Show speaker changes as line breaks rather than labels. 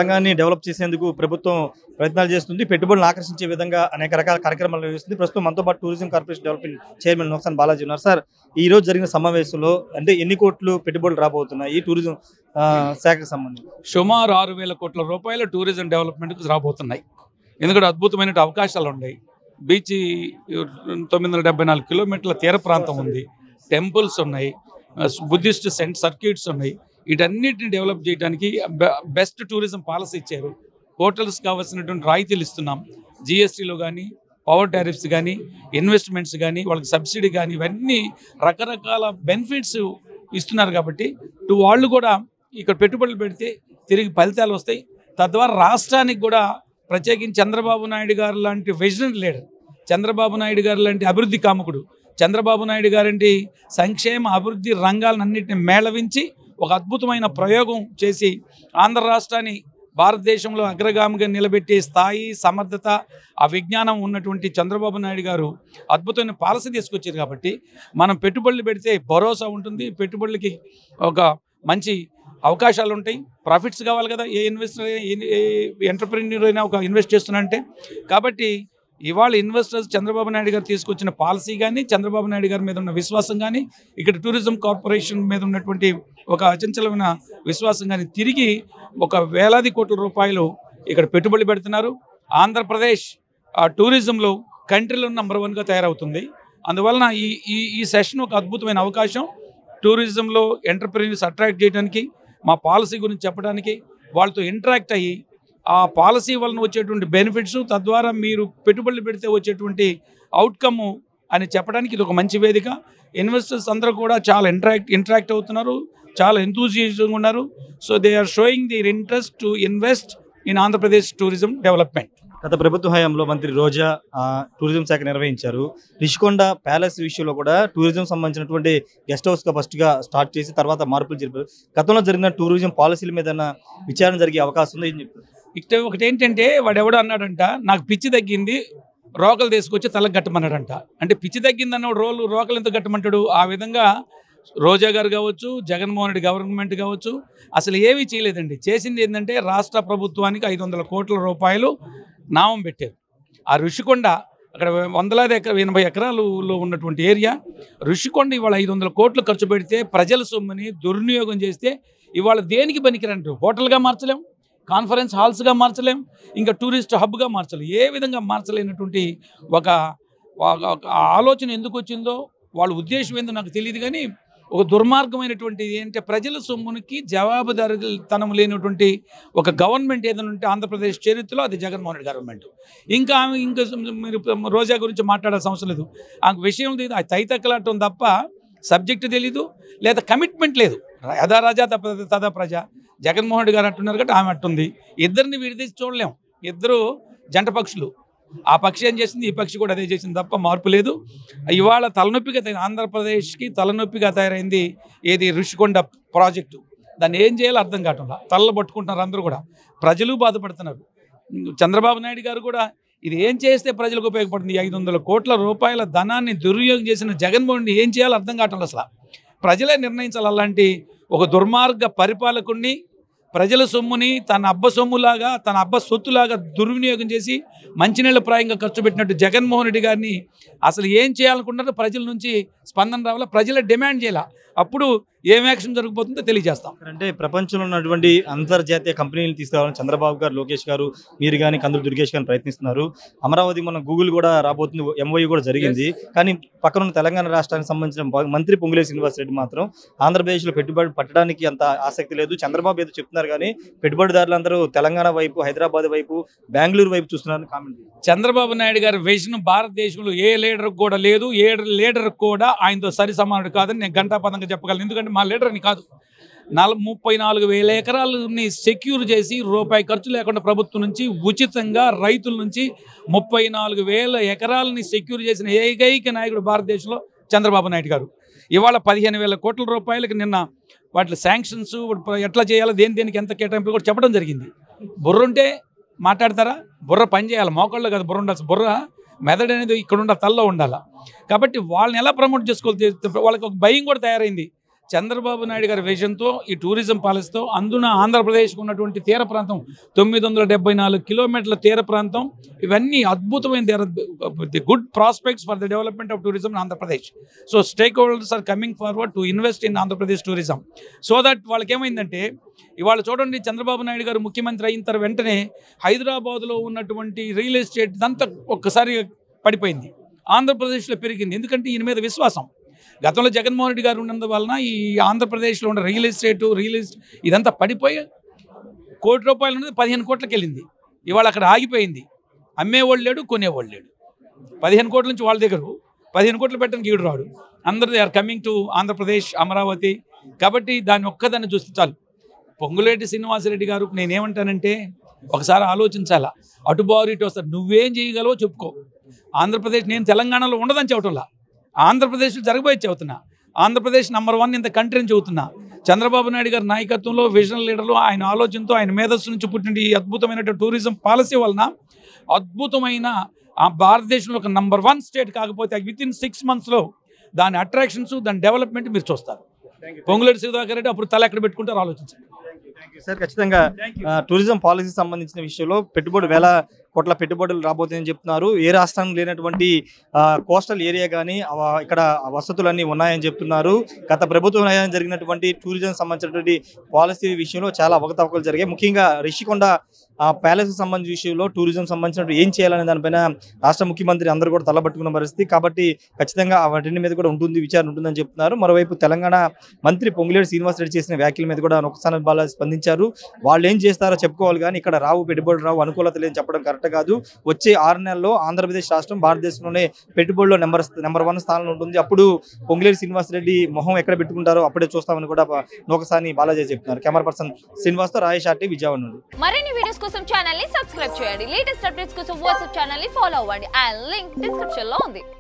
రంగాన్ని డెవలప్ చేసేందుకు ప్రభుత్వం ప్రయత్నాలు చేస్తుంది. పెట్టుబడులను ఆకర్షించే విధంగా అనేక రకాల కార్యక్రమాలు నిర్వహిస్తుంది. ప్రస్తుతం మనతో పాటు టూరిజం కార్పొరేషన్ డెవలప్మెంట్ చైర్మన్ నోక్సాన్ బాలాజీ ఉన్నారు. సార్, ఈ రోజు జరిగిన సమావేశంలో అంటే ఎన్ని కోట్లు పెట్టుబడులు రాబోతున్నాయి ఈ టూరిజం శాఖకు సంబంధించి?
సుమారు 6,000 కోట్ల రూపాయలు టూరిజం డెవలప్మెంట్కి రాబోతున్నాయి. ఎందుకంటే అద్భుతమైన అవకాశాలు ఉన్నాయి. బీచ్ 974 కిలోమీటర్ల తీర ప్రాంతం ఉంది, టెంపుల్స్ ఉన్నాయి, బుద్ధిస్ట్ సర్క్యూట్స్ ఉన్నాయి. వీటన్నిటిని డెవలప్ చేయడానికి బెస్ట్ టూరిజం పాలసీ ఇచ్చారు. హోటల్స్ కావాల్సినటువంటి రాయితీలు ఇస్తున్నాం. జిఎస్టీలో కానీ, పవర్ టారిఫ్స్ కానీ, ఇన్వెస్ట్మెంట్స్ కానీ, వాళ్ళకి సబ్సిడీ కానీ, ఇవన్నీ రకరకాల బెనిఫిట్స్ ఇస్తున్నారు. కాబట్టి వాళ్ళు కూడా ఇక్కడ పెట్టుబడులు పెడితే తిరిగి ఫలితాలు వస్తాయి. తద్వారా రాష్ట్రానికి కూడా ప్రత్యేకించి చంద్రబాబు నాయుడు గారు లాంటి విజనరీ లీడర్, చంద్రబాబు నాయుడు గారు లాంటి అభివృద్ధి కాముకుడు, చంద్రబాబు నాయుడు గారంటి సంక్షేమ అభివృద్ధి రంగాలన్నింటినీ మేళవించి ఒక అద్భుతమైన ప్రయోగం చేసి ఆంధ్ర రాష్ట్రాన్ని భారతదేశంలో అగ్రగామిగా నిలబెట్టే స్థాయి, సమర్థత, ఆ విజ్ఞానం ఉన్నటువంటి చంద్రబాబు నాయుడు గారు అద్భుతమైన పాలసీ తీసుకొచ్చారు. కాబట్టి మనం పెట్టుబడులు పెడితే భరోసా ఉంటుంది, పెట్టుబడులకి ఒక మంచి అవకాశాలు ఉంటాయి, ప్రాఫిట్స్ కావాలి కదా. ఏ ఇన్వెస్టర్, ఏ ఎంటర్ప్రెన్యూర్ అయినా ఒక ఇన్వెస్ట్ చేస్తున్నారంటే. కాబట్టి ఇవాళ ఇన్వెస్టర్స్ చంద్రబాబు నాయుడు గారు తీసుకొచ్చిన పాలసీ కానీ, చంద్రబాబు నాయుడు గారి మీద ఉన్న విశ్వాసం కానీ, ఇక్కడ టూరిజం కార్పొరేషన్ మీద ఉన్నటువంటి ఒక అచంచలమైన విశ్వాసం కానీ తిరిగి ఒక వేలాది కోట్ల రూపాయలు ఇక్కడ పెట్టుబడులు పెడుతున్నారు. ఆంధ్రప్రదేశ్ టూరిజంలో కంట్రీలో నంబర్ 1గా తయారవుతుంది. అందువలన ఈ సెషన్ ఒక అద్భుతమైన అవకాశం. టూరిజంలో ఎంటర్ప్రెన్యూర్స్ అట్రాక్ట్ చేయడానికి, మా పాలసీ గురించి చెప్పడానికి, వాళ్ళతో ఇంటరాక్ట్ అయ్యి ఆ పాలసీ వలన వచ్చేటువంటి బెనిఫిట్స్, తద్వారా మీరు పెట్టుబడులు పెడితే వచ్చేటువంటి అవుట్కమ్ అని చెప్పడానికి ఇది ఒక మంచి వేదిక. ఇన్వెస్టర్స్ అందరూ కూడా చాలా ఇంటరాక్ట్ అవుతున్నారు, చాలా ఎంతూజియాజంగా ఉన్నారు. So they are showing their interest to invest in Andhra Pradesh tourism development.
గత ప్రభుత్వ హయాంలో మంత్రి రోజా టూరిజం శాఖ నిర్వహించారు. రిషికొండ ప్యాలెస్ విషయంలో కూడా టూరిజం సంబంధించినటువంటి గెస్ట్ హౌస్గా ఫస్ట్గా స్టార్ట్ చేసి తర్వాత మార్పులు జరిపారు. గతంలో జరిగిన టూరిజం పాలసీల మీద విచారణ జరిగే అవకాశం ఉంది, ఏం చెప్తారు?
ఇక్కడ ఒకటి ఏంటంటే, వాడు ఎవడో అన్నాడంట, నాకు పిచ్చి తగ్గింది, రోకలు తీసుకొచ్చి తలకు కట్టమన్నాడంట. అంటే పిచ్చి తగ్గింది అన్న రోకలు ఎంత కట్టమంటాడు? ఆ విధంగా రోజా గారు కావచ్చు, జగన్మోహన్ రెడ్డి గవర్నమెంట్ కావచ్చు, అసలు ఏమీ చేయలేదండి. చేసింది ఏంటంటే, రాష్ట్ర ప్రభుత్వానికి 500 కోట్ల రూపాయలు నామం పెట్టారు. ఆ ఋషికొండ అక్కడ 180 ఎకరాలలో ఉన్నటువంటి ఏరియా ఋషికొండ ఇవాళ 500 కోట్లు ఖర్చు పెడితే ప్రజల సొమ్ముని దుర్వినియోగం చేస్తే ఇవాళ దేనికి పనికిరంటారు? హోటల్గా మార్చలేం, కాన్ఫరెన్స్ హాల్స్గా మార్చలేం, ఇంకా టూరిస్ట్ హబ్గా మార్చలేం. ఏ విధంగా మార్చలేనటువంటి ఒక ఆలోచన ఎందుకు వచ్చిందో, వాళ్ళ ఉద్దేశం ఏందో నాకు తెలియదు. కానీ ఒక దుర్మార్గమైనటువంటి ఏంటంటే, ప్రజల సొమ్మునికి జవాబుదారీతనం లేనటువంటి ఒక గవర్నమెంట్ ఏదైనా ఉంటే ఆంధ్రప్రదేశ్ చరిత్రలో అది జగన్మోహన్ రెడ్డి గవర్నమెంట్. ఇంకా మీరు రోజా గురించి మాట్లాడాల్సిన అవసరం లేదు. ఆ విషయం లేదు, ఆ తైతక్కలాటం తప్ప సబ్జెక్టు తెలీదు, లేదా కమిట్మెంట్ లేదు. యథా రాజా తదా ప్రజ. జగన్మోహన్ రెడ్డి గారు అంటున్నారు కాబట్టి ఆమె అట్టుంది. ఇద్దరిని విడదీసి చూడలేం, ఇద్దరు జంట పక్షులు. ఆ పక్షి ఏం చేసింది, ఈ పక్షి కూడా అదే చేసింది తప్ప మార్పు లేదు. ఇవాళ తలనొప్పిగా ఆంధ్రప్రదేశ్కి తలనొప్పిగా తయారైంది ఏది? ఋషికొండ ప్రాజెక్టు. దాన్ని ఏం చేయాలో అర్థం కావట్లా, తలలు పట్టుకుంటున్నారు అందరూ కూడా, ప్రజలు బాధపడుతున్నారు. చంద్రబాబు నాయుడు గారు కూడా ఇది ఏం చేస్తే ప్రజలకు ఉపయోగపడుతుంది? 500 కోట్ల రూపాయల ధనాన్ని దుర్వినియోగం చేసిన జగన్మోహన్ రెడ్డి ఏం చేయాలో అర్థం కావట్లేదు. అసలు ప్రజలే నిర్ణయించాలి. అలాంటి ఒక దుర్మార్గ పరిపాలకుడిని, ప్రజల సొమ్ముని తన అబ్బ సొమ్ములాగా, తన అబ్బ సొత్తులాగా దుర్వినియోగం చేసి మంచినీళ్ళ ప్రాయంగా ఖర్చు పెట్టినట్టు జగన్మోహన్ రెడ్డి గారిని అసలు ఏం చేయాలనుకుంటారో ప్రజల నుంచి స్పందన రావాలా, ప్రజలే డిమాండ్ చేయాలా. అప్పుడు ఏం యాక్షన్ జరగబోతుందో తెలియజేస్తాం.
అంటే ప్రపంచంలో ఉన్నటువంటి అంతర్జాతీయ కంపెనీలు తీసుకురావాలని చంద్రబాబు గారు, లోకేష్ గారు, మీరు కానీ కందులు దుర్గేష్ గారిని ప్రయత్నిస్తున్నారు. అమరావతి మన గూగుల్ కూడా రాబోతుంది, MOU కూడా జరిగింది. కానీ పక్కన ఉన్న తెలంగాణ రాష్ట్రానికి సంబంధించిన మంత్రి పొంగులేటి శ్రీనివాసరెడ్డి మాత్రం ఆంధ్రప్రదేశ్లో పెట్టుబడి పెట్టడానికి అంత ఆసక్తి లేదు. చంద్రబాబు ఏదో చెప్తున్నారు కానీ పెట్టుబడిదారులందరూ తెలంగాణ వైపు, హైదరాబాద్ వైపు, బెంగళూరు వైపు చూస్తున్నారని కామెంట్.
చంద్రబాబు నాయుడు గారి విజన్ భారతదేశంలో ఏ లీడర్ కూడా లేదు, ఏ లీడర్ కూడా ఆయనతో సరి సమానుడు కాదని నేను ఘంటాపథంగా చెప్పగలను. ఎందుకంటే మా లీడర్ అని కాదు, 34,000 ఎకరాలని సెక్యూర్ చేసి రూపాయి ఖర్చు లేకుండా ప్రభుత్వం నుంచి ఉచితంగా రైతుల నుంచి 34,000 ఎకరాలని సెక్యూర్ చేసిన ఏకైక నాయకుడు భారతదేశంలో చంద్రబాబు నాయుడు గారు. ఇవాళ 15,000 కోట్ల రూపాయలకి నిన్న వాటి శాంక్షన్స్ ఎట్లా చేయాలో, దేనికి ఎంత కేటాయింపులు కూడా చెప్పడం జరిగింది. బుర్ర ఉంటే మాట్లాడతారా? బుర్ర పని చేయాలి, మోకాళ్ళు కాదు బుర్ర ఉండాల్సి. బుర్ర మెదడు అనేది ఇక్కడ ఉండాలి, తల్లో ఉండాలి. కాబట్టి వాళ్ళని ఎలా ప్రమోట్ చేసుకోవాలి, వాళ్ళకి ఒక భయం కూడా తయారైంది. చంద్రబాబు నాయుడు గారి విజన్తో ఈ టూరిజం పాలసీతో అందున ఆంధ్రప్రదేశ్కు ఉన్నటువంటి తీర ప్రాంతం 974 కిలోమీటర్ల తీర ప్రాంతం ఇవన్నీ అద్భుతమైన the good prospects for the development of tourism in Andhra Pradesh. So stakeholders are coming forward to invest in Andhra Pradesh tourism. So that వాళ్ళకి ఏమైందంటే ఇవాళ చూడండి, చంద్రబాబు నాయుడు గారు ముఖ్యమంత్రి అయిన తర్వాత వెంటనే హైదరాబాద్లో ఉన్నటువంటి రియల్ ఎస్టేట్ ఇదంతా ఒక్కసారి పడిపోయింది, ఆంధ్రప్రదేశ్లో పెరిగింది. ఎందుకంటే ఈయన మీద విశ్వాసం. గతంలో జగన్మోహన్ రెడ్డి గారు ఉన్నందు వలన ఈ ఆంధ్రప్రదేశ్లో ఉన్న రియల్ ఎస్టేట్ ఇదంతా పడిపోయి ₹1 కోటి ఉన్నది 15 కోట్లకి వెళ్ళింది. ఇవాళ అక్కడ ఆగిపోయింది. అమ్మేవాళ్ళు లేడు, కొనేవాళ్ళు లేడు. 15 కోట్ల నుంచి వాళ్ళ దగ్గర 15 కోట్లు పెట్టడానికి ఈడు రాడు. అందరూ they are coming to Andhra Pradesh, Amaravati. కాబట్టి దాన్ని ఒక్కదాన్ని చూస్తే చాలు. పొంగులేటి శ్రీనివాసరెడ్డి గారు నేనేమంటానంటే ఒకసారి ఆలోచించాలా. అటు బారు ఇటు వస్తారు, నువ్వేం చేయగలవో చెప్పుకో. ఆంధ్రప్రదేశ్ నేను తెలంగాణలో ఉండదని చెప్పటంలా, ఆంధ్రప్రదేశ్లో జరగబోయే చెబుతున్నా. Andhra Pradesh number 1 in the country అని చెబుతున్నా. చంద్రబాబు నాయుడు గారి నాయకత్వంలో విజనల్ లీడర్లు ఆయన ఆలోచనతో ఆయన మేధస్సు నుంచి పుట్టిన ఈ అద్భుతమైన టూరిజం పాలసీ వలన అద్భుతమైన ఆ భారతదేశంలో ఒక నంబర్ 1 స్టేట్ కాకపోతే వితిన్ 6 monthsలో దాని అట్రాక్షన్స్ దాని డెవలప్మెంట్ మీరు చూస్తారు. పొంగులేటి సుధాకర్ రెడ్డి అప్పుడు తల ఎక్కడ పెట్టుకుంటారో ఆలోచించండి.
సార్, ఖచ్చితంగా టూరిజం పాలసీ సంబంధించిన విషయంలో వేల కోట్ల పెట్టుబడులు రాబోతుందని చెప్తున్నారు. ఏ రాష్ట్రానికి లేనటువంటి కోస్టల్ ఏరియా కానీ ఇక్కడ వసతులన్నీ ఉన్నాయని చెప్తున్నారు. గత ప్రభుత్వం జరిగినటువంటి టూరిజం సంబంధించినటువంటి పాలసీ విషయంలో చాలా అవకతవకలు జరిగాయి. ముఖ్యంగా రిషికొండ ప్యాలెస్ సంబంధించిన విషయంలో టూరిజం సంబంధించినట్టు ఏం చేయాలనే దానిపైన రాష్ట్ర ముఖ్యమంత్రి అందరూ కూడా తలబట్టుకున్న పరిస్థితి. కాబట్టి ఖచ్చితంగా వాటి మీద కూడా విచారణ ఉంటుందని చెప్తున్నారు. మరోవైపు తెలంగాణ మంత్రి పొంగులేటి శ్రీనివాసరెడ్డి చేసిన వ్యాఖ్యల మీద కూడా ఒకసారి బాగా స్పందించారు. వాళ్ళు ఏం చేస్తారో చెప్పుకోవాలి కానీ ఇక్కడ పెట్టుబడులు రావు, అనుకూలత లేని చెప్పడం కరెక్ట్ కాదు. వచ్చే 6 నెలల్లో ఆంధ్రప్రదేశ్ రాష్ట్రం భారతదేశంలోనే పెట్టుబడుల్లో నెంబర్ 1 స్థానంలో ఉంటుంది. అప్పుడు పొంగులేటి శ్రీనివాసరెడ్డి మొహం ఎక్కడ పెట్టుకుంటారో అప్పుడే చూస్తామని కూడా నోకసాని బాలాజీ చెప్తున్నారు. Camera person శ్రీనివాస్తో Rayesh RT, Vijayawada నుండి.
మరిన్ని వీడియోస్ కోసం ఛానల్ ని సబ్స్క్రైబ్ చేయండి. లేటెస్ట్ అప్డేట్స్ కోసం వాట్సాప్ ఛానల్ ని ఫాలో అవ్వండి. ఆ లింక్ డిస్క్రిప్షన్ లో ఉంది.